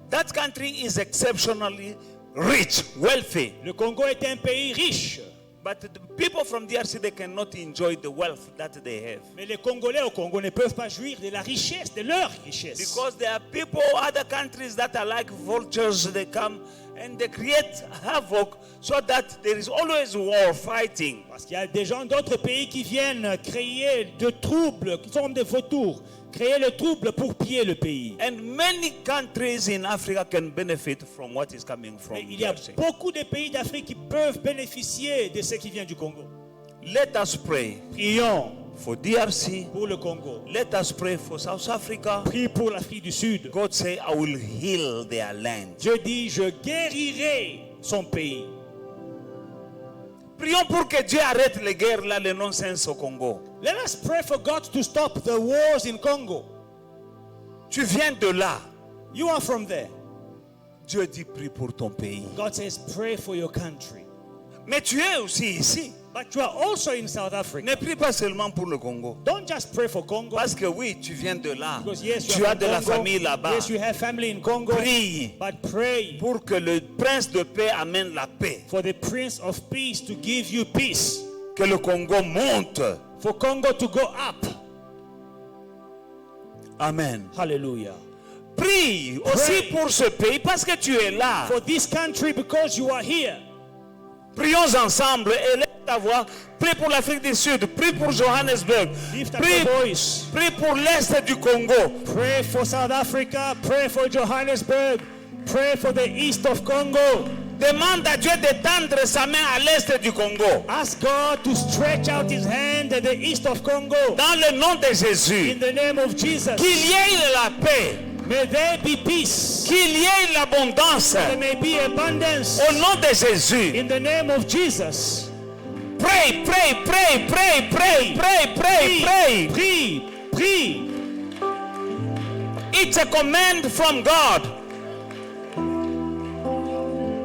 That country is exceptionally rich, wealthy. Le Congo est un pays riche. But the people from DRC, they cannot enjoy the wealth that they have. Mais les Congolais au Congo ne peuvent pas jouir de la richesse, de leur richesse. Because there are people, other countries that are like vultures, they come and they create havoc so that there is always war, fighting. Parce qu'il y a des gens d'autres pays qui viennent créer de troubles, qui sont comme des vautours, créer le trouble pour piller le pays. And many countries in Africa can benefit from what is coming from Mais il y a DRC. beaucoup de pays d'Afrique qui peuvent bénéficier de ce qui vient du Congo. Let us pray Prions for DRC. pour le Congo. Let us pray for South Africa. Prie pour l'Afrique du Sud. God say, I will heal their land. Dieu dit, je guérirai son pays. Prions pour que Dieu arrête les guerres là, le non-sens au Congo. Let us pray for God to stop the wars in Congo. Tu viens de là. You are from there. Dieu dit, prie pour ton pays. God says, pray for your country. Mais tu es aussi ici. But you are also in South Africa. Ne prie pas seulement pour le Congo. Don't just pray for Congo. Parce que oui, tu viens de là. Because yes, you Tu are as from de la Congo. famille là-bas. Yes, you have family in Congo. Prie But pray pour que le prince de paix amène la paix. for the Prince of Peace to give you peace. Que le Congo monte. For Congo to go up. Amen. Hallelujah. Prie aussi Pray. pour ce pays parce que tu es là. For this country because you are here. Prions ensemble et lève ta voix. Prie pour l'Afrique du Sud. Prie pour Johannesburg. Lift up Prie, your voice. prie pour l'Est du Congo. Pray for South Africa. Pray for Johannesburg. Pray for the east of Congo. Demande à Dieu d'étendre sa main à l'Est du Congo. Ask God to stretch out his hand at the east of Congo. Dans le nom de Jésus. In the name of Jesus. Qu'il y ait la paix. May there be peace. Qu'il y ait l'abondance. There may be abundance. Au nom de Jésus. In the name of Jesus. Pray, pray, pray, pray, pray, pray, pray, pray. Prie, prie. It's a command from God.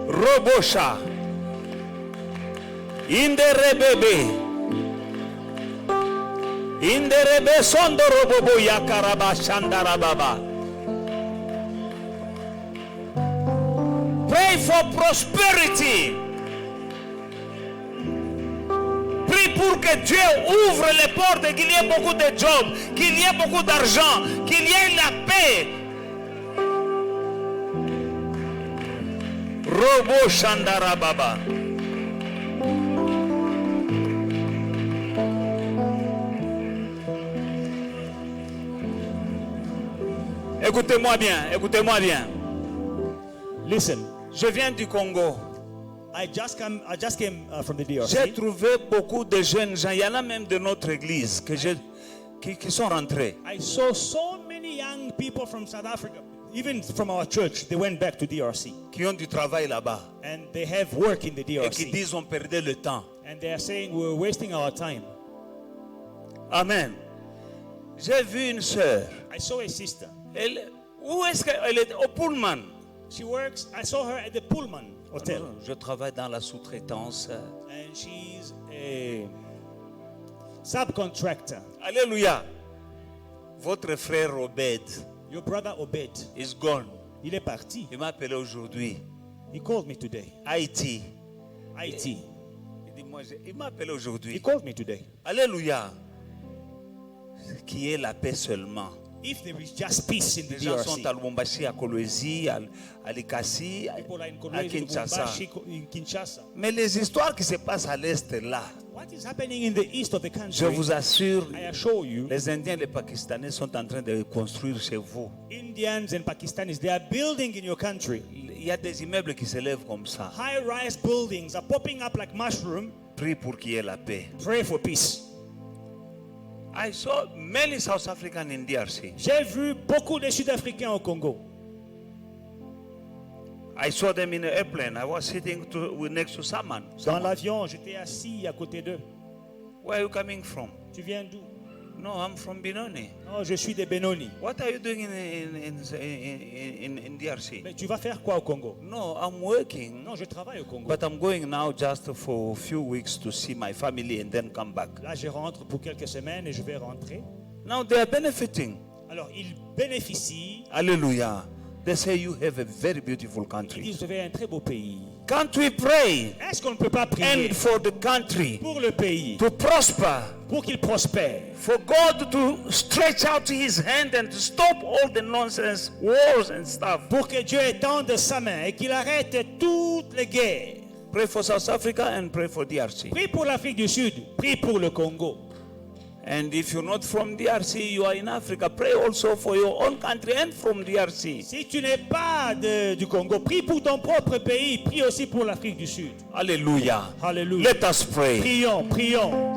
Robosha. Inderebebe. Inderebe sondo robobo yakaraba shandarababa. Pray for prosperity. Prie pour que Dieu ouvre les portes et qu'il y ait beaucoup de jobs, qu'il y ait beaucoup d'argent, qu'il y ait la paix. Robo Shandarababa. Écoutez-moi bien, écoutez-moi bien. Listen. Je viens du Congo. I just came from the DRC. J'ai trouvé beaucoup de jeunes gens. Il y en a même de notre église qui sont rentrés. I saw so many young people from South Africa, even from our church. They went back to DRC. Qui ont du travail là-bas. And they have work in the Et qui DRC. disent on perdait le temps. And they are saying we're wasting our time. Amen. J'ai vu une sœur. I saw a sister. Où est-ce qu'elle est? Au Pullman. I saw her at the Pullman Hotel. Je travaille dans la sous-traitance. And she's a subcontractor. Alléluia. Votre frère Obed Your brother Obed, is gone. il est parti. Il m'a appelé aujourd'hui. He called me today. Haïti. IT. Il m'a appelé He aujourd'hui. called me today. Alléluia. Qui est la paix seulement. If there is just peace in the Les gens sont DRC. à Lubumbashi, à Kolwezi, à Likasi, People are in à Kolwezi, Kinshasa. Lubumbashi, in Kinshasa. Mais les histoires qui se passent à l'Est là, What is happening in the east of the je country? vous assure, I assure you, les Indiens et les Pakistanais sont en train de construire chez vous. Indians and Pakistanis, they are building in your country. Il y a des immeubles qui se lèvent comme ça. High-rise buildings are popping up like mushroom. Prie pour qu'il y ait la paix. Pray for peace. I saw many South Africans in DRC. J'ai vu beaucoup de Sud-Africains au Congo. I saw them in an airplane. I was sitting next to someone. Dans l'avion, j'étais assis à côté d'eux. Where are you coming from? Tu viens d'où? No, I'm from Benoni. Non, je suis de Benoni. What are you doing in DRC? Mais tu vas faire quoi au Congo? No, I'm working. Non, je travaille au Congo. But I'm going now just for a few weeks to see my family and then come back. Là, je rentre pour quelques semaines et je vais rentrer. Now they are benefiting. Alors, ils bénéficient. Hallelujah. They say you have a very beautiful Ils country. disent, vous avez un très beau pays. Can't we pray Est-ce qu'on ne peut pas prier and for the country pour le pays, to prosper? pour qu'il prospère, For God to stretch out his hand and to stop all the nonsense, wars and stuff. pour que Dieu étende sa main et qu'il arrête toutes les guerres? Pray for South Africa and pray for DRC. Prie pour l'Afrique du Sud, prie pour le Congo. And if you're not from DRC, you are in Africa. Pray also for your own country and from DRC. Si tu n'es pas du Congo, prie pour ton propre pays, prie aussi pour l'Afrique du Sud. Hallelujah. Alléluia. Let us pray. Prions, prions.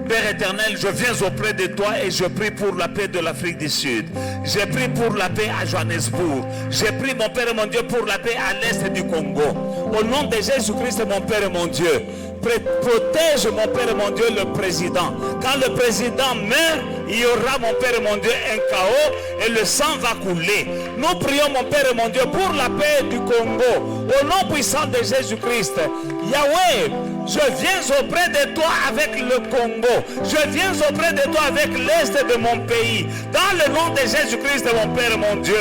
Père éternel, je viens auprès de toi et je prie pour la paix de l'Afrique du Sud. J'ai pris pour la paix à Johannesburg. J'ai pris, mon Père et mon Dieu, pour la paix à l'est du Congo. Au nom de Jésus-Christ, mon Père et mon Dieu, protège, mon Père et mon Dieu, le président. Quand le président meurt, il y aura, mon Père et mon Dieu, un chaos et le sang va couler. Nous prions, mon Père et mon Dieu, pour la paix du Congo. Au nom puissant de Jésus-Christ. Yahweh, je viens auprès de toi avec le Congo. Je viens auprès de toi avec l'est de mon pays. Dans le nom de Jésus-Christ, mon Père et mon Dieu.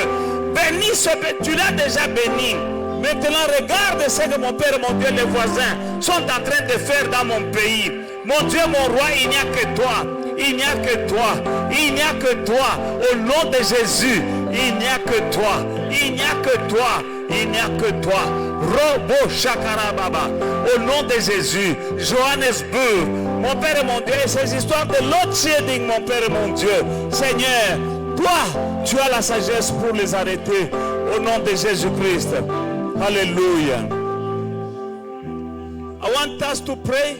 Bénis ce pays. Tu l'as déjà béni. Maintenant, regarde ce que mon Père et mon Dieu, les voisins, sont en train de faire dans mon pays. Mon Dieu, mon roi, il n'y a que toi. Il n'y a que toi. Il n'y a que toi. Au nom de Jésus, il n'y a que toi. Il n'y a que toi. Il n'y a que toi. Robo Shakarababa. Au nom de Jésus, Johannesburg, mon Père et mon Dieu, et ces histoires de load shedding, mon Père et mon Dieu. Seigneur, toi, tu as la sagesse pour les arrêter. Au nom de Jésus-Christ. Hallelujah. I want us to pray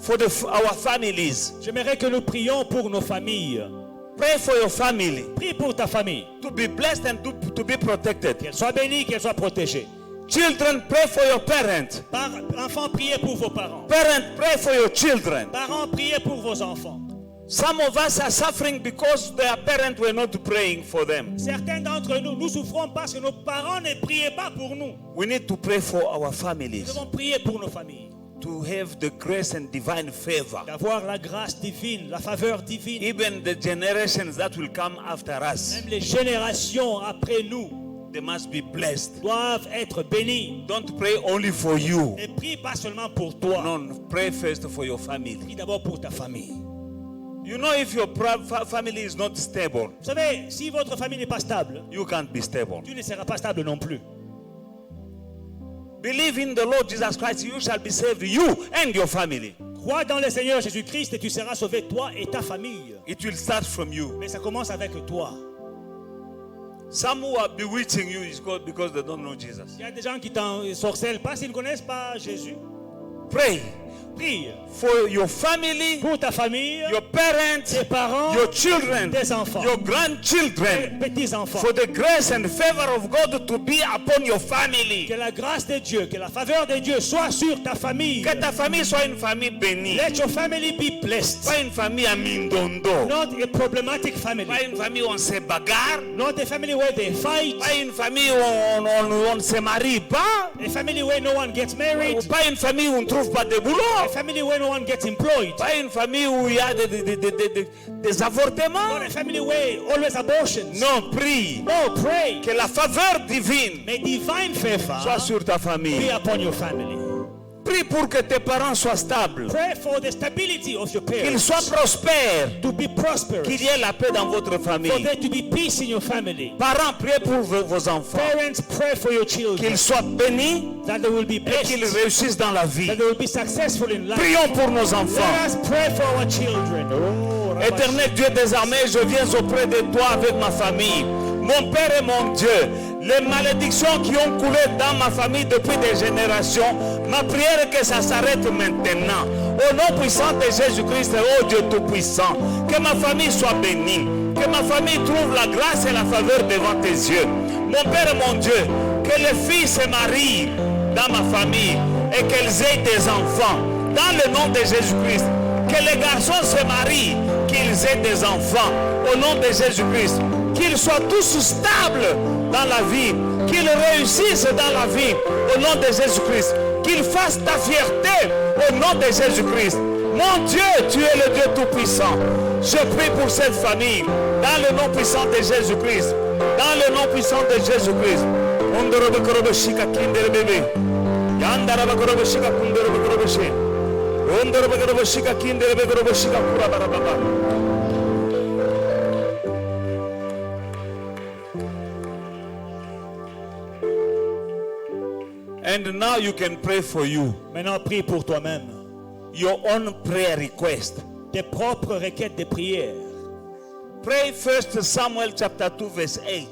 for our families. J'aimerais que nous prions pour nos familles. Pray for your family Prie pour ta famille. to be blessed and to be protected. Qu'elle soit bénie, qu'elle soit protégée. Children, pray for your parents. Enfants, priez pour vos parents. Parents, pray for your children. Parents, priez pour vos enfants. Some of us are suffering because their parents were not praying for them. Certains d'entre nous, nous souffrons parce que nos parents ne priaient pas pour nous. We need to pray for our Nous families devons prier pour nos familles. to have the grace and divine favor. D'avoir la grâce divine, la faveur divine. Even the generations that will come after us, Même les générations après nous they must be blessed. doivent être bénies. Don't pray only for you. Ne prie pas seulement pour toi. No, pray first for your family. Prie d'abord pour ta famille. You know, if your family is not stable, Vous savez, si votre famille n'est pas stable, you can't be stable. tu ne seras pas stable non plus. Believe in the Lord Jesus Christ, you shall be saved, you and your family. Crois dans le Seigneur Jésus-Christ et tu seras sauvé, toi et ta famille. It will start from you. Mais ça commence avec toi. Some who are bewitching you is God because they don't know Jesus. Il y a des gens qui t'ensorcellent parce qu'ils ne connaissent pas Jésus. Pray Prie for your family, pour ta famille, your parents, tes parents, your children, tes enfants, your tes grandchildren, petits-enfants. for the grace and favor of God to be upon your family. Que la grâce de Dieu, que la faveur de Dieu soit sur ta famille. Que ta famille soit une famille bénie. Let your family be blessed. Pas une famille à mindondo. Not a problematic family. Pas une famille où on se bagarre. Not a family where they fight. Pas une famille où on ne se marie pas. A family where no one gets married. Pas une famille où on ne trouve pas de boulot. A family where no one gets employed. Pas une famille où il y a des avortements. Not a family where always abortions. Non, prie. No, pray. Que la faveur divine May divine favor soit sur ta be famille. upon your family. Prie pour que tes parents soient stables. Pray for the stability of your Qu'ils parents. soient prospères. To be prosperous. Qu'il y ait la paix dans votre For famille. there to be peace in your family. Parents, priez pour vos enfants. Parents, pray for your children. Qu'ils soient bénis That they will be et qu'ils blessed. réussissent dans la vie. That they will be successful in life. Prions pour nos enfants. Let us pray for our children. Oh, Éternel Dieu des armées, je viens auprès de toi avec ma famille. Mon Père et mon Dieu, Les malédictions qui ont coulé dans ma famille depuis des générations, ma prière est que ça s'arrête maintenant. Au nom puissant de Jésus-Christ, oh Dieu Tout-Puissant, que ma famille soit bénie, que ma famille trouve la grâce et la faveur devant tes yeux. Mon Père et mon Dieu, que les filles se marient dans ma famille et qu'elles aient des enfants. Dans le nom de Jésus-Christ, que les garçons se marient, qu'ils aient des enfants. Au nom de Jésus-Christ, qu'ils soient tous stables dans la vie, qu'ils réussissent dans la vie, au nom de Jésus-Christ, qu'ils fassent ta fierté, au nom de Jésus-Christ. Mon Dieu, tu es le Dieu Tout-Puissant. Je prie pour cette famille, dans le nom puissant de Jésus-Christ, dans le nom puissant de Jésus-Christ. And now you can pray for you. Maintenant, prie pour toi-même. Your own prayer request. Tes propres requêtes de prière. Pray 1 Samuel chapter 2 verse 8.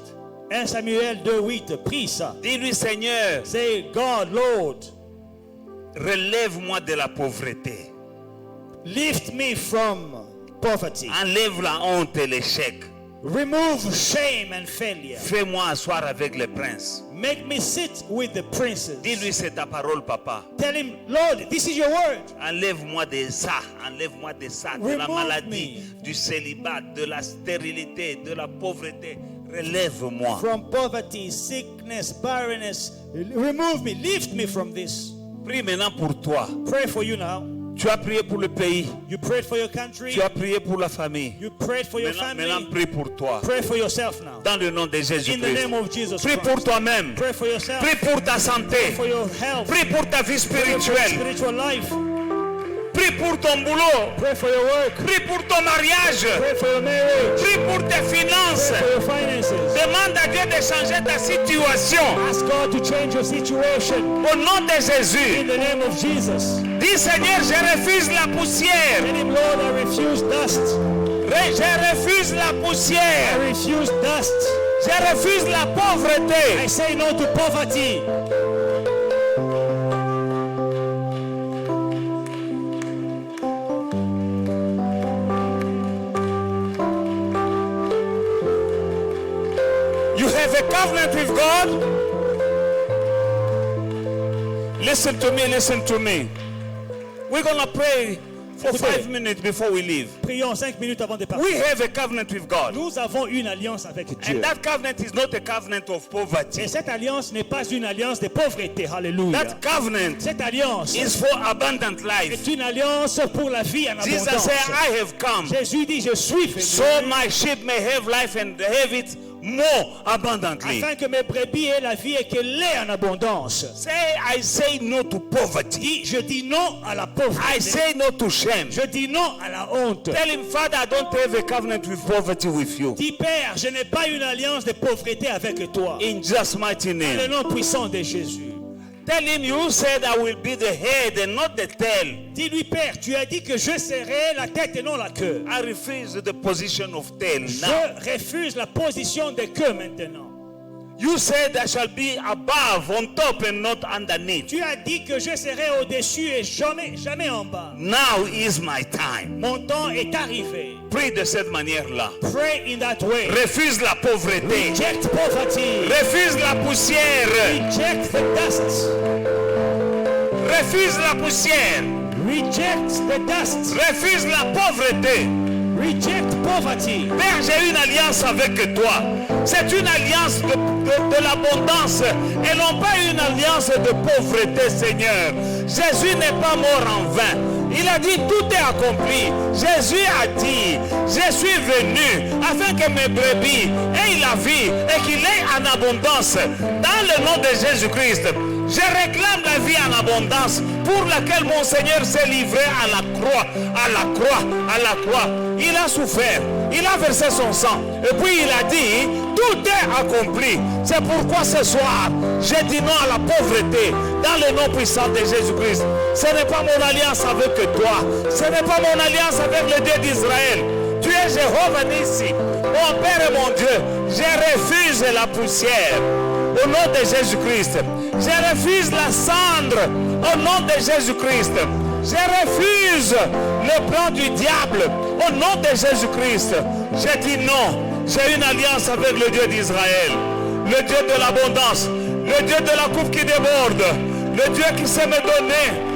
1 Samuel 2:8, prie ça. Dis-lui, Seigneur, Say, God, Lord, relève-moi de la pauvreté. lift me from poverty. Enlève la honte et l'échec. Remove shame and failure. Fais-moi asseoir avec les princes. Make me sit with the princes. Dis-lui, c'est ta parole, papa. Tell him, Lord, this is your word. Enlève-moi de ça, de la maladie, du célibat, de la stérilité, de la pauvreté. Relève-moi. From poverty, sickness, barrenness. Remove me, lift me from this. Prie maintenant pour toi. Pray for you now. Tu as prié pour le pays. You prayed for your country. Tu as prié pour la famille. You prayed for your family. Maintenant, prie pour toi. Pray for yourself now. Dans le nom de In the Jésus-Christ. name of Jesus Prie Christ. pour toi-même. Pray for yourself. Prie pour ta santé. For your health. Prie pour ta vie For your spirituelle. spiritual life. Prie pour ton boulot. Pray for your work. Prie pour ton mariage. Pray for your marriage. Prie pour tes finances. Pray for your finances. Demande à Dieu de changer ta situation. Ask God to change your situation. Au nom de Jésus. In the name of Jesus. Dis, Seigneur, je refuse la poussière. Tell him, Lord, I refuse dust. Je refuse la I poussière. refuse dust. Je refuse la I pauvreté. say no to poverty. You have a covenant with God. Listen to me, listen to me. We're going to pray for 5 minutes before we leave. Prions 5 minutes avant de partir. We have a covenant with God. Nous avons une alliance avec Dieu. And that covenant is not a covenant of poverty. Et cette alliance n'est pas une alliance de pauvreté. Hallelujah. That covenant Cette alliance is for abundant life. est une alliance pour la vie en Jesus abondance. said, I have come Jésus dit, je suis venu so my sheep may have life and have it more abundantly. afin que mes brebis aient la vie et qu'elle l'ait en abondance. I say no to poverty. Je dis non à la pauvreté. I say no to shame. Je dis non à la honte. Tell him, Father, I don't have a covenant with poverty with you. Dis, Père, je n'ai pas une alliance de pauvreté avec toi. In Jesus' mighty Dans le name. nom puissant de Jésus. Tell him, you said I will be the head and not the tail. Dis-lui, Père, tu as dit que je serai la tête et non la queue. I refuse the position of tail now. Je refuse la position de queue maintenant. You said I shall be above, on top, and not underneath. Tu as dit que je serai au-dessus et jamais en bas. Now is my time. Mon temps est arrivé. Prie de cette manière-là. Pray in that way. Refuse la pauvreté. Reject poverty. Refuse la poussière. Reject the dust. Refuse la poussière. Reject the dust. Refuse la pauvreté. Reject poverty. Père, j'ai une alliance avec toi. C'est une alliance de l'abondance et non pas une alliance de pauvreté, Seigneur. Jésus n'est pas mort en vain. Il a dit tout est accompli. Jésus a dit, je suis venu afin que mes brebis aient la vie et qu'il ait en abondance. Dans le nom de Jésus-Christ, je réclame la vie en abondance pour laquelle mon Seigneur s'est livré à la croix, à la croix, à la croix. Il a souffert, il a versé son sang et puis il a dit, tout est accompli. C'est pourquoi ce soir, j'ai dit non à la pauvreté dans le nom puissant de Jésus-Christ. Ce n'est pas mon alliance avec toi, ce n'est pas mon alliance avec le Dieu d'Israël. Tu es Jéhovah Nissi, mon Père et mon Dieu. Je refuse la poussière. au nom de Jésus-Christ. Je refuse la cendre au nom de Jésus-Christ. Je refuse le plan du diable au nom de Jésus-Christ. Je dis non. J'ai une alliance avec le Dieu d'Israël, le Dieu de l'abondance, le Dieu de la coupe qui déborde, le Dieu qui sait me donner